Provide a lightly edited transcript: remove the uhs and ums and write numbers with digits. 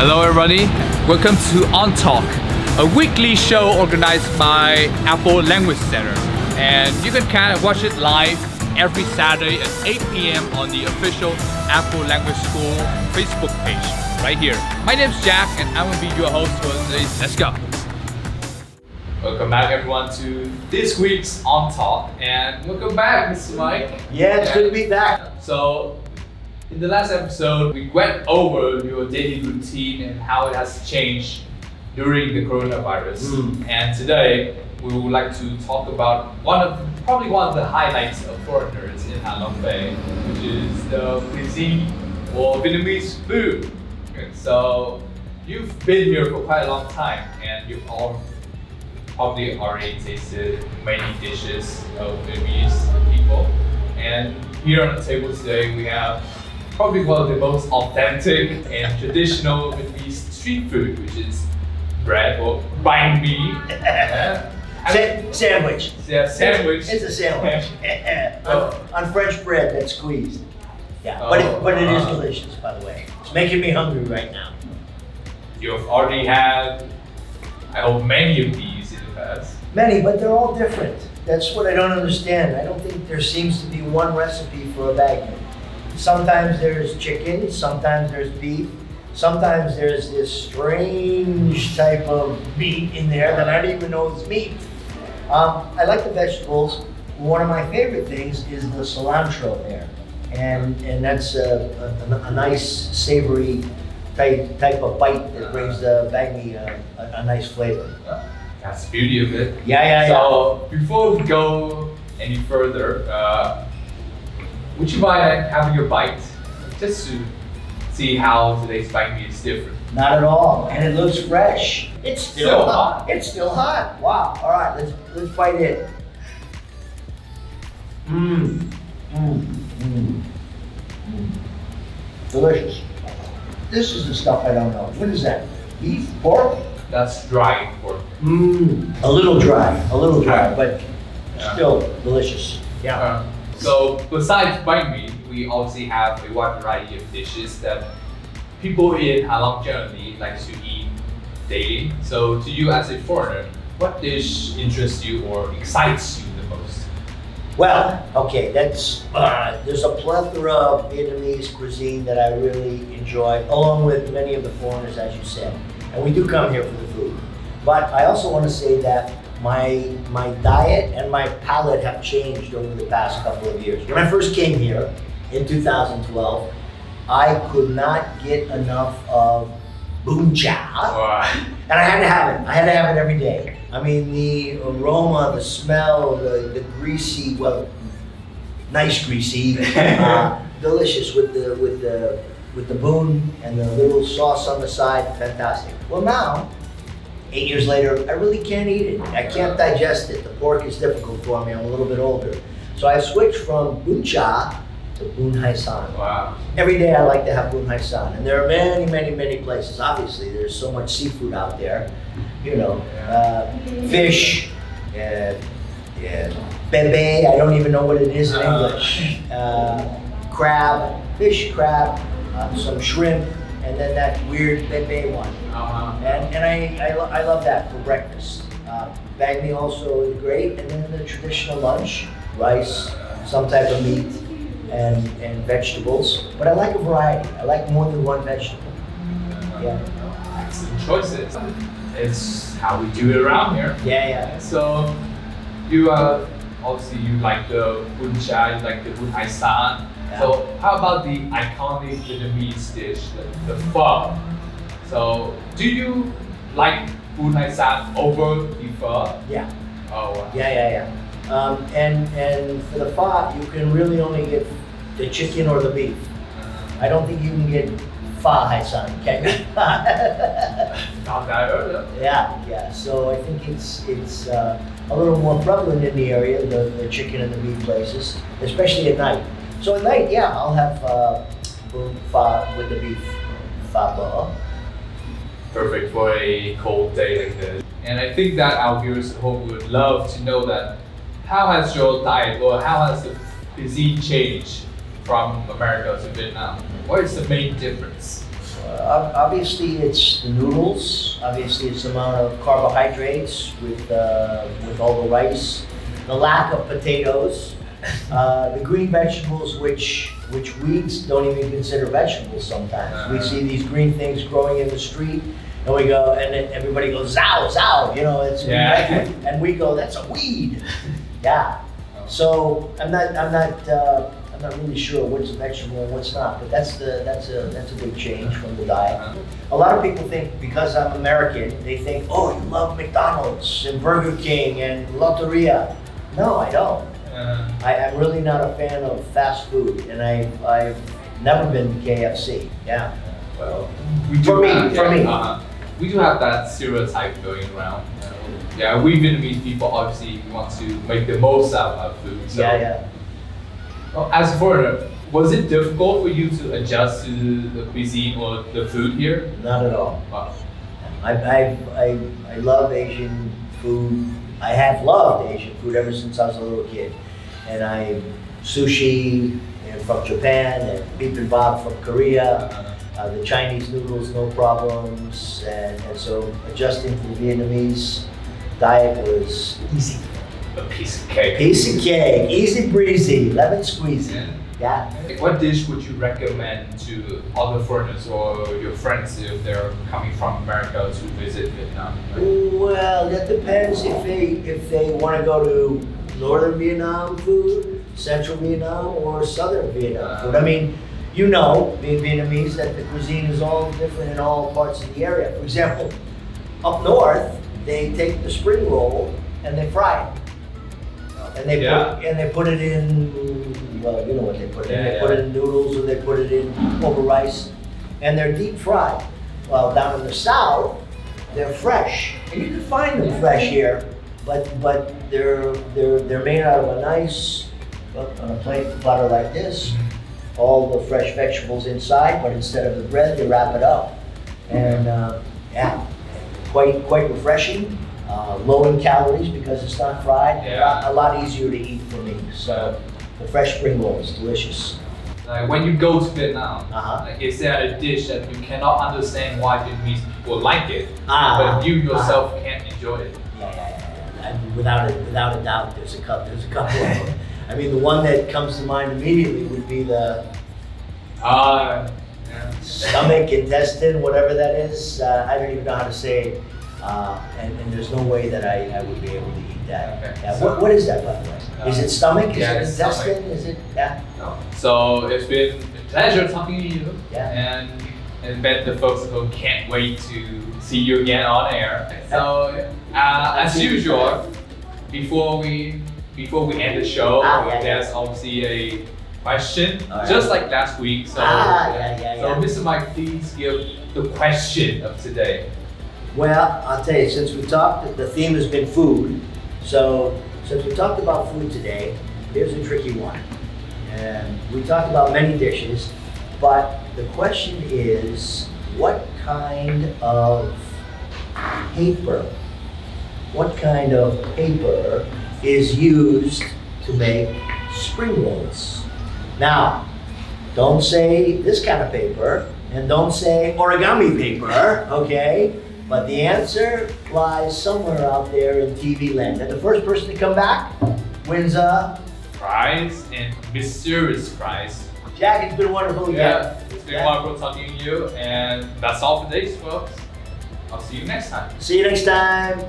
Hello everybody, welcome to On Talk, a weekly show organized by Apple Language Center. And you can kind of watch it live every Saturday at 8 p.m. on the official Apple Language School Facebook page, right here. My name's Jack and I'm going to be your host for today's. Let's go! Welcome back everyone to this week's On Talk, and welcome back Mr. Mike. Yeah, it's good to be back. So, in the last episode, we went over your daily routine and how it has changed during the coronavirus. And today, we would like to talk about probably one of the highlights of foreigners in Ha Long Bay, which is the cuisine or Vietnamese food. And so, you've been here for quite a long time, and you've all probably already tasted many dishes of Vietnamese people. And here on the table today, we have probably one of the most authentic and traditional Vietnamese street food, which is bread or banh mi. Sandwich. Yeah, sandwich. It's a sandwich. on French bread that's squeezed. Yeah, but it is delicious, by the way. It's making me hungry right now. You've already had, I hope, many of these in the past. Many, but they're all different. That's what I don't understand. I don't think there seems to be one recipe for a banh mi. Sometimes there's chicken, sometimes there's beef, sometimes there's this strange type of meat in there that I don't even know is meat. I like the vegetables. One of my favorite things is the cilantro there. And that's a nice savory type of bite that brings the banh mi a nice flavor. That's the beauty of it. Yeah. So before we go any further, would you mind having a bite just to see how today's banh mi is different? Not at all, and it looks fresh. It's still hot. It's still hot. Wow. All right, let's bite in. Delicious. This is the stuff I don't know. What is that? Beef, pork? That's dry pork. A little dry, but still delicious. Yeah. So besides banh mi, we obviously have a wide variety of dishes that people in Ha Long generally like to eat daily. So to you as a foreigner, what dish interests you or excites you the most? Well, okay, there's a plethora of Vietnamese cuisine that I really enjoy, along with many of the foreigners, as you said. And we do come here for the food. But I also want to say that my diet and my palate have changed over the past couple of years. When I first came here in 2012, I could not get enough of bún chả, and I had to have it. I had to have it every day. I mean, the aroma, the smell, the greasy, nice greasy, delicious with the bún and the little sauce on the side, fantastic. Well, now, 8 years later, I really can't eat it. I can't digest it. The pork is difficult for me. I'm a little bit older. So I've switched from bún chả to bún hai san. Wow. Every day I like to have bún hai san. And there are many places. Obviously, there's so much seafood out there. You know, fish, bebe, I don't even know what it is in English. Crab, fish, crab, some shrimp, and then that weird bebe one. And I love that for breakfast. Banh mi also is great, and then the traditional lunch, rice, some type of meat, and vegetables. But I like a variety. I like more than one vegetable. Yeah. Excellent choices. It's how we do it around here. Yeah. So you obviously you like the bún chả, you like the bún hai san. Yeah. So how about the iconic Vietnamese dish, the pho? So do you like bún hai san over the pho? Yeah. Oh wow. Yeah. And for the pho, you can really only get the chicken or the beef. I don't think you can get pho hai san, can you? Not that early. Yeah. So I think it's a little more prevalent in the area, the chicken and the beef places, especially at night. So at night, yeah, I'll have pho with the beef pho. Perfect for a cold day like this. And I think that our viewers at home would love to know that how has your diet or how has the cuisine changed from America to Vietnam? What is the main difference? Obviously, it's the noodles. Obviously, it's the amount of carbohydrates with all the rice, the lack of potatoes, the green vegetables, which weeds don't even consider vegetables sometimes. We see these green things growing in the street, and we go, and then everybody goes, "Zow, zow," you know, it's and we go, "That's a weed." Yeah. So I'm not really sure what's a vegetable and what's not, but that's a big change from the diet. A lot of people think because I'm American, they think, oh, you love McDonald's and Burger King and Lotteria. No, I don't. I'm really not a fan of fast food, and I've never been to KFC. Yeah. Well, for me. We do have that stereotype going around. Yeah, we Vietnamese people obviously want to make the most out of food. So. Yeah. Well, as a foreigner, was it difficult for you to adjust to the cuisine or the food here? Not at all. Wow. I love Asian food. I have loved Asian food ever since I was a little kid. And sushi from Japan, and bibimbap from Korea, the Chinese noodles, no problems. And so adjusting to the Vietnamese diet was easy. A piece of cake. Piece of cake, easy breezy, lemon squeezy. Yeah. What dish would you recommend to other foreigners or your friends if they're coming from America to visit Vietnam? Well, that depends if they want to go to northern Vietnam food, central Vietnam, or southern Vietnam food. I mean, you know, being Vietnamese, that the cuisine is all different in all parts of the area. For example, up north, they take the spring roll and they fry it. And they put it in, well, you know what they put in. They put it in noodles, or they put it in over rice, and they're deep fried. Well, down in the south, they're fresh, and you can find them fresh here, but they're made out of a nice, on a plate platter like this, all the fresh vegetables inside, but instead of the bread, they wrap it up, and quite refreshing. Low in calories because it's not fried. A lot easier to eat for me. So the fresh spring roll is delicious. Like when you go to Vietnam, like, is there a dish that you cannot understand why Vietnamese people like it, but you yourself can't enjoy it? Yeah. Without a doubt, there's a couple of them. I mean, the one that comes to mind immediately would be the stomach, intestine, whatever that is. I don't even know how to say it. And there's no way that I would be able to eat that. Okay. Yeah. What is that, by the way? Is it stomach? Is it intestine? Stomach. Is it? No. So it's been a pleasure talking to you. Yeah. And bet the folks who can't wait to see you again on air. So as usual, before we end the show, there's obviously a question, just like last week. So, so Mr. Mike, please give the question of today. Well, I'll tell you, since we talked, the theme has been food. So since we talked about food today, here's a tricky one. And we talked about many dishes, but the question is, what kind of paper is used to make spring rolls? Now, don't say this kind of paper, and don't say origami paper, okay? But the answer lies somewhere out there in TV land. And the first person to come back wins a prize, and mysterious prize. Jack, it's been wonderful again. It's been wonderful talking to you, and that's all for today, folks. I'll see you next time. See you next time.